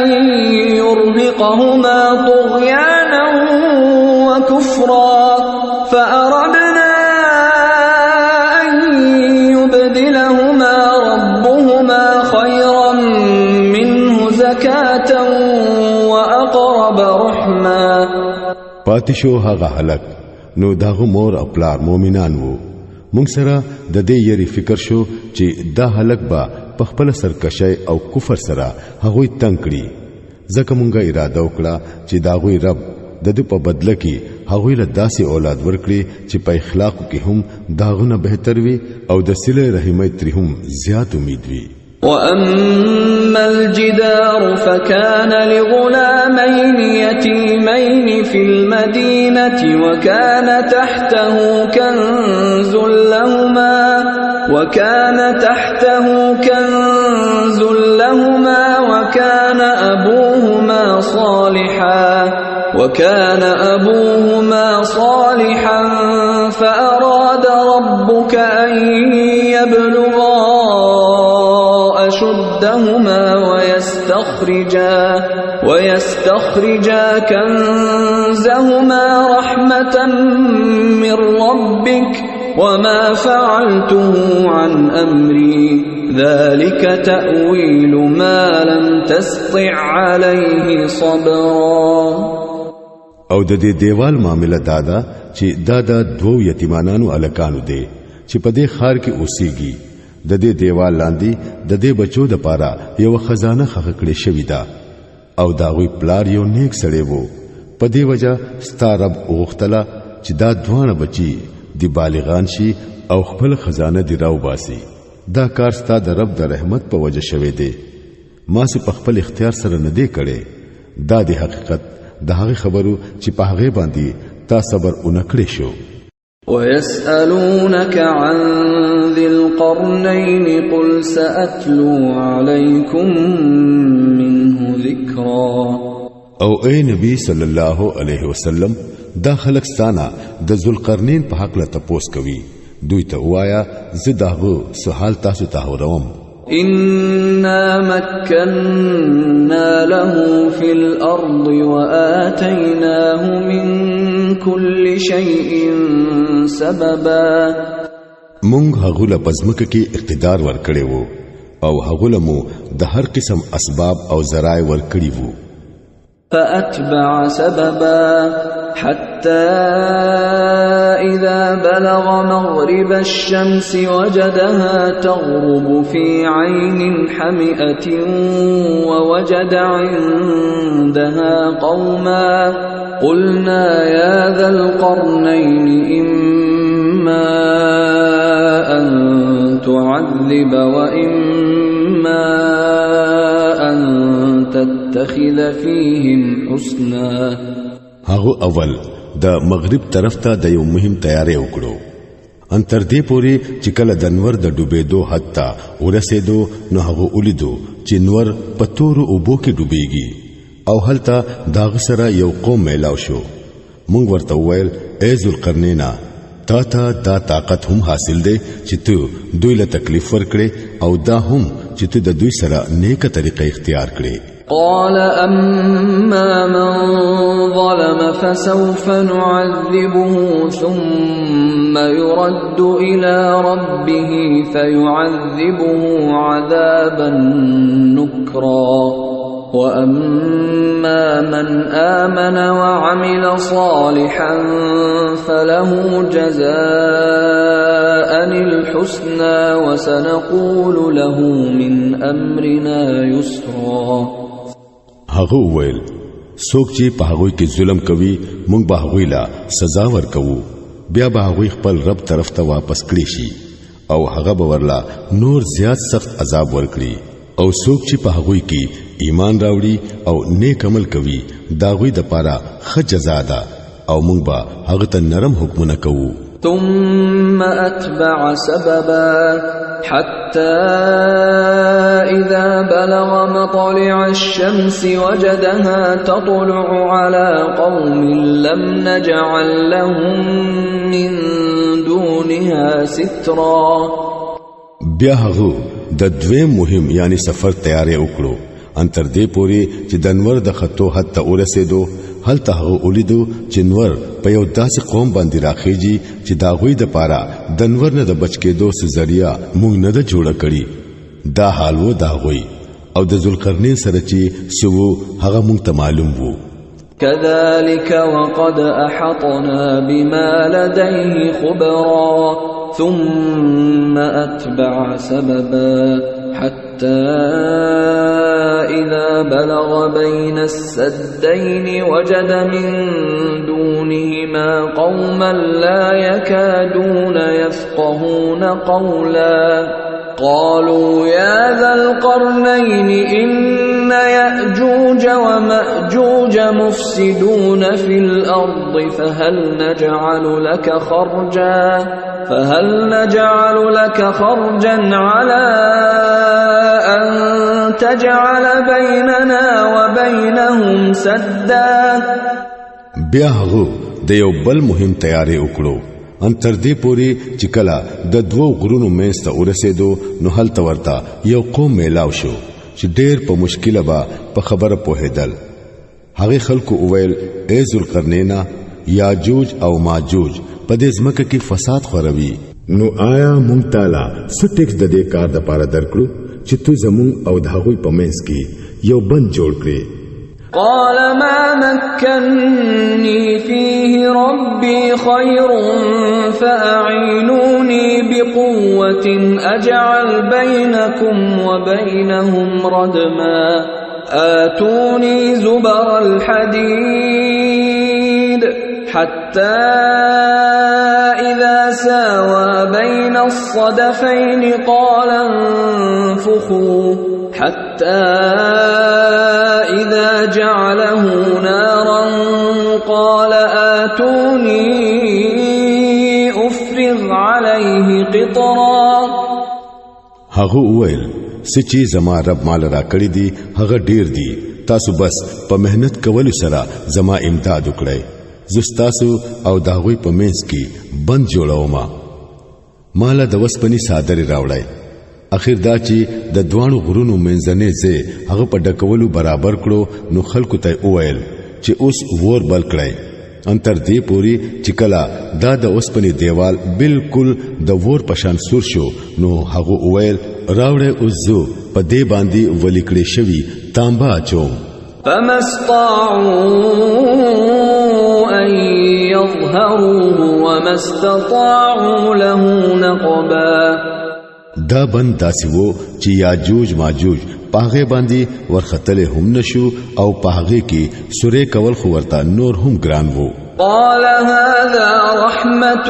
يرهقهما طغيانا وكفرا فأردنا أن يبدلهما ربهما خيرا منه زكاة وأقرب رحما. پاتشو هغه هلک نو داغه مور او پلار مؤمنان وو. مونږ سره د دې یری فکر شو چې دا هلک با په خپل سرکشي او کفر سره هغه تنگ کړي. ځکه مونږه اراده وکړه چې داغه رب د دې په بدله کې هغه له داسې اولاد ورکړي چې په اخلاق کې هم داغونه بهتر وي او د صله رحمت تر هم زیات امید وي. وأما الجدار فكان لغلامين يتيمين في المدينة وكان تحته كنز لهما وكان أبوهما صالحا فأراد ربك أن يبلغا أشدهما ويستخرجا كنزهما رحمة من ربك وما فعلته عن أمري ذلك تأويل ما لم تستطع عليه صبرا. او د دې دیوال معاملې دادا چې دادا دوه یتیمانانو الکانو دي چې په دې خار کې اوسېږي. د دې دیوال لاندې د دې بچو د پاره یو خزانه خخ کړې شوې ده او داوی پلار یو نیک سړی وو. په دې وجہ ستارب اوختله چې دا دوه بچي دی بالغان شي او خپل خزانه دی راو باسي. دا کار ستا د رب د رحمت په وجه شوی دی. ما سه په خپل اختیار سره نه دی کړي. دا د حقیقت د هغه خبرو چې په هغه باندې تا صبر اونکړې شو. ويسألونك عن ذي القرنين قل سأتلو عليكم منه ذكرا. او اے نبی صلی الله علیه وسلم دا خلق ستانا د ذوالقرنین په حق له تپوس کوي. دوی ته وایا زه داغه سوال تاسو ته وروم. إنا مكنا له في الأرض وآتيناه من كل شيء سببا. مونږ هغه له پزمکه کې اقتدار ورکړې وو او هغه له مو د هر قسم اسباب او ذرایع ورکړې وو. فأتبع سببا حتى إذا بلغ مغرب الشمس وجدها تغرب في عين حمئة ووجد عندها قوما قلنا يا ذا القرنين إما أن تعذب وإما أن تتخذ فيهم حسنا. هغه اول د مغرب طرف ته د یو مهم تیاری وکړو. ان تر دې پوري چې کله د انور د ډوبېدو حد ته ورسېدو نو هغه ولیدو چې نور په تورو اوبو کې ډوبېږي او هلته داغ سره یو قوم میلاو شو. مونږ ورته وویل ای ذوالقرنینا تا ته دا طاقت هم حاصل دی چې تو دوی له تکلیف ورکړي او دا هم چې تو د دوی سره نیکه طریقه اختیار کړي. قال أما من ظلم فسوف نعذبه ثم يرد إلى ربه فيعذبه عذابا نكرا وأما من آمن وعمل صالحا فله جزاء الحسنى وسنقول له من أمرنا يسرا. هغه ویل څوک چې په هغه کې ظلم کوي موږ به هغه لا سزا ورکوو بیا به هغه خپل رب طرف ته واپس کړي شي او هغه به ورلا نور زیات سخت عذاب ورکړي او څوک چې په هغه کې ایمان راوړي او نیک عمل کوي دا غوي د پاره ښه جزا ده او موږ به هغه ته نرم حکمونه کوو. ثم أتبع سببا حتى إذا بلغ مطلع الشمس وجدها تطلع على قوم لم نجعل لهم من دونها سترا. بیا هغه د دویم مهم یعنی سفر تیارې وکړو ان تر دې پوري چې د انور د خطو حد ته ورسېدو هلته هغه ولیدو چې نور په یو داسې قوم باندې راخېږي چې دا غوي د پاره د انور نه د بچ کېدو ذریعہ مونږ نه د جوړ کړي. دا حال و دا غوي او د ذوالقرنین سره چې سو هغه مونږ ته معلوم وو. كذلك وقد أحطنا بما لديه خبرا ثم أتبع سببا حتى إذا بلغ بين السدين وجد من دونهما قوما لا يكادون يفقهون قولا قالوا يا ذا القرنين إن يأجوج ومأجوج مفسدون في الأرض فهل نجعل لك خرجا على أن تجعل بيننا وبينهم سدا. بیا هغه د یو بل مهم تیارې وکړو ان تر دې پوري چې کله د دوو غرونو منځ ته ورسېدو نو هلته ورته یو قوم میلاو شو چې ډېر په مشکله به په خبره پوهېدل. هغه خلکو وویل ای ذوالقرنینا یاجوج او ماجوج په دې ځمکه کې فساد خوروي نو آیا مونږ تعالی څه ټیکس د دې کار د پاره درکړو چې تو زمون او د هغوی په منځ کې یو بند جوړ کړې. قال ما مكنني فيه ربي خير فأعينوني بقوة أجعل بينكم وبينهم ردما آتوني زبر الحديد حتى إذا ساوى بين الصدفين قال انفخوا حتى إذا جعله نارا قال آتوني أفرغ عليه قطرا. هغه وویل سچې زما رب مال را کړی دی هغه ډیر دی تاسو بس په مهنت کولو سره زما امداد وکړئ زستاسو او داوی په منځ کې بند جوړوم مال د وسپنی صادر راوړی. اخر دا چې د دوانو غرونو منځنه زه هغه په ډکولو برابر کړو نو خلکو ته وویل چې اوس ور بل کړئ. انتر دې پوری چې کلا دا د وسپنی دیوال بالکل د ور پشان سور شو نو هغه وویل راوړې اوس زو په دې باندې ولیکړې شوی تانبا چوم. فما استطاعوا أن يظهروه وما استطاعوا له نقبا. دا بند داسې وو چې یاجوج ماجوج پاغه باندې ورختلې هم نشو او پاغه کې سورې کول خو ورته نور هم ګران وو. قال هذا رحمة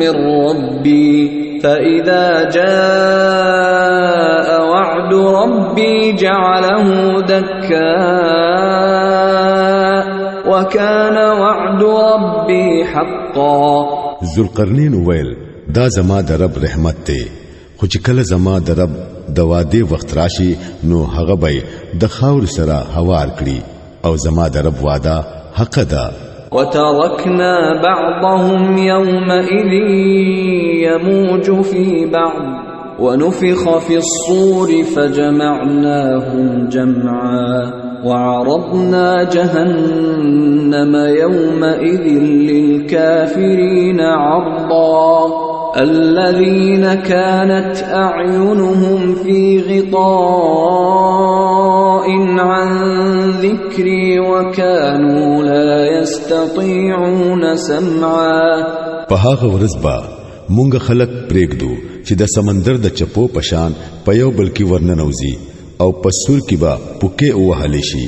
من ربي فإذا جاء وعد ربي جعله دكا وكان وعد ربي حقا. ذوالقرنین ویل دا زما د رب رحمت ته خو چې کله زما د رب د واده وخت راشي نو هغه به د خاور سره هوار کړي او زما د رب وعده حق ده. وتركنا بعضهم يومئذ يموج في بعض ونفخ في الصور فجمعناهم جمعا وعرضنا جهنم يومئذ للكافرين عرضا الذين كانت أعينهم في غطاء عن ذكري وكانوا لا يستطيعون سمعا. په هغه ورځ به مونږ خلق پرېږدو چې د سمندر د چپو پشان په یو بل کې ورننوزي او په سور کې به پوکې وهلې شي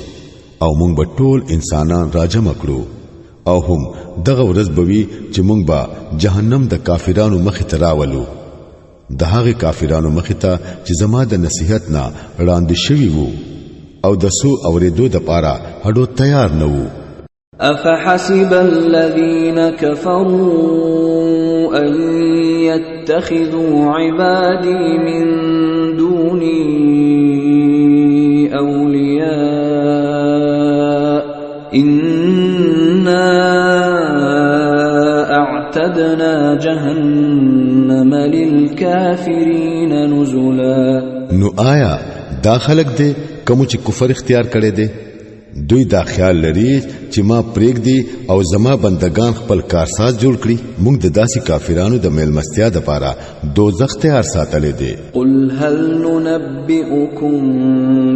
او مونږ به ټول انسانان راجمع کړو او هم دغه ورځ به وي چې مونږ به جهنم د کافرانو مخې ته راولو د هغه کافرانو مخې ته چې زما د نصیحت نه وړاندې شوي وو او د سو اورېدو د پاره هډو تیار نه وو. أفحسب الذين كفروا أن يتخذوا عبادي من دوني أولياء إنا أعتدنا جهنم للكافرين نزلا. نو آیا دا خلق دے کوم چې کفر اختیار کړي دي دوی دا خیال لري چې ما پریک دی او زما بندگان خپل کارساز جوړ کړي موږ د داسې کافرانو د میلمستیا د پاره دوزخ تیار ساتلې دي. قل هل ننبئكم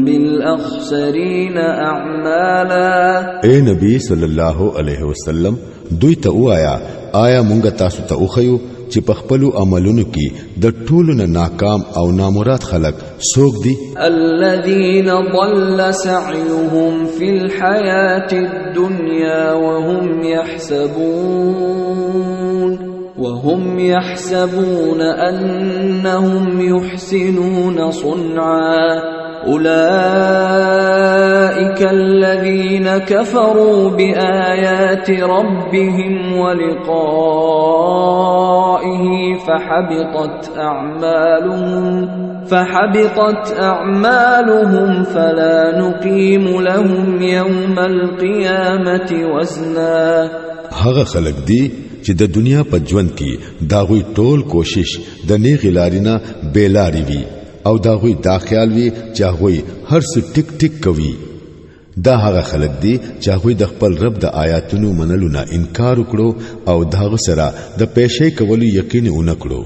بالأخسرين أعمالا. اے نبی صلی الله علیه وسلم دوی ته وایا آیا موږ تاسو ته وخیو چې په خپل عملونو کې د ټولو نه ناکام او نامراد خلق څوک دي؟ الذين ضل سعيهم في الحياة الدنيا وهم يحسبون أنهم يحسنون صنعا أولئك الذين كفروا بآيات ربهم ولقائه فحبطت أعمالهم فلا نقيم لهم يوم القيامة وزنا. هغه خلق دي چې د دنیا په ژوند کې داغوی ټول کوشش د نیغې لارې نه بیلاری وي او داغوی دا خیال وي چې هغوی هر څه ټیک ټیک کوي. دا هغه خلق دي چې هغوی د خپل رب د آیاتونو منلو نه انکار وکړو او داغه سره د پېښې کولو یقین ونکړو.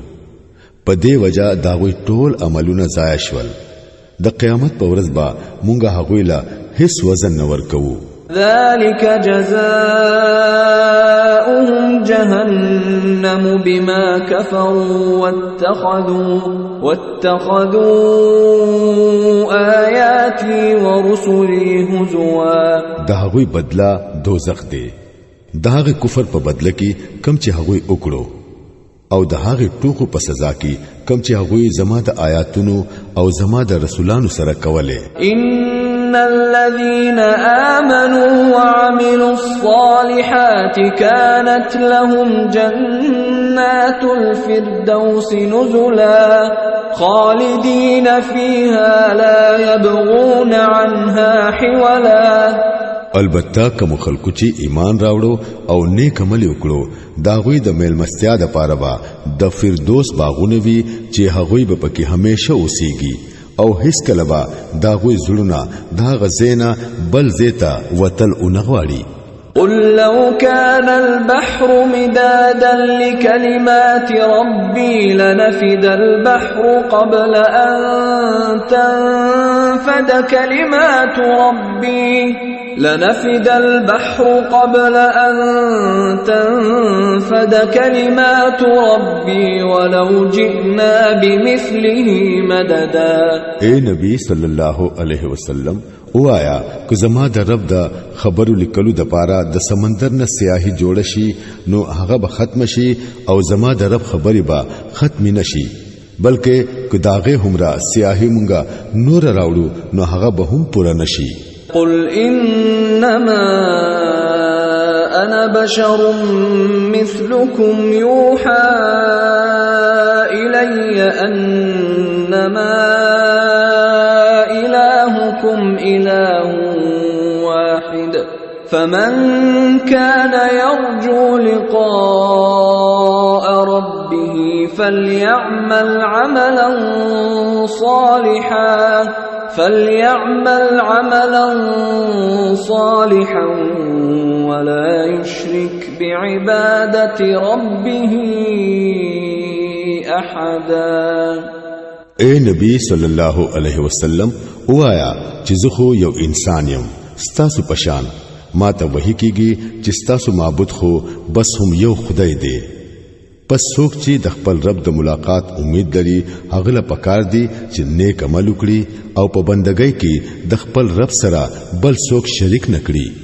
په دې وجہ داغوی ټول عملونه ضایع شول. د قیامت په ورځ به مونږ هغوی له هیڅ وزن نه ورکوو. ذلك جزاؤهم جهنم بما كفروا واتخذوا آياتي ورسلي هزوا. دا هغوی بدلا دوزخ دی. دا هغه کفر په بدله کې کم چې هغوی وکړو او د هغه ټوکو په سزا کې کم چې هغوی زما د آیاتونو او زما د رسولانو سره کوله. إن الذين آمنوا وعملوا الصالحات كانت لهم جنات الفردوس نزلا خالدين فيها لا يبغون عنها حولا. البته کوم خلکو چې ایمان راوړو او نیک عمل وکړو دا غوی د میلمستیا د پاره با د فردوس باغونه وی چې هغوی به پکې همیشه اوسېږي او هیڅ کله با دا غوی زړونه دا غزینا بل زیتا وتل اونغواړي. قل لو كان البحر مدادا لكلمات ربي لنفد البحر قبل أن تنفد كلمات ربي لنفد البحر قبل أن تنفد كلمات ربي ولو جئنا بمثله مددا. اے نبی صلی الله علیه وسلم وایا که زما د رب د خبرو لیکلو د پاره د سمندر نه سیاهي جوړ شي نو هغه به ختم شي او زما د رب خبري به ختم نشي بلکې که داغه همرا سیاهي مونږه نور راوړو نو هغه به هم پوره نشي. قل إنما أنا بشر مثلكم يوحى إلي أنما إلهكم إله واحد فمن كان يرجو لقاء ربه فليعمل عملا صالحا ولا يشرك بعبادة ربه أحدا. اے نبی صلی الله علیه وسلم وایا چې زه خو یو انسان یم ستاسو پشان ما ته وحی کیږي چې ستاسو معبود خو بس هم یو خدای دی. پس څوک چې د خپل رب د ملاقات امید لري هغه له پکار دی چې نیک عمل وکړي او په بندګۍ کې د خپل رب سره بل څوک شریک نکړي.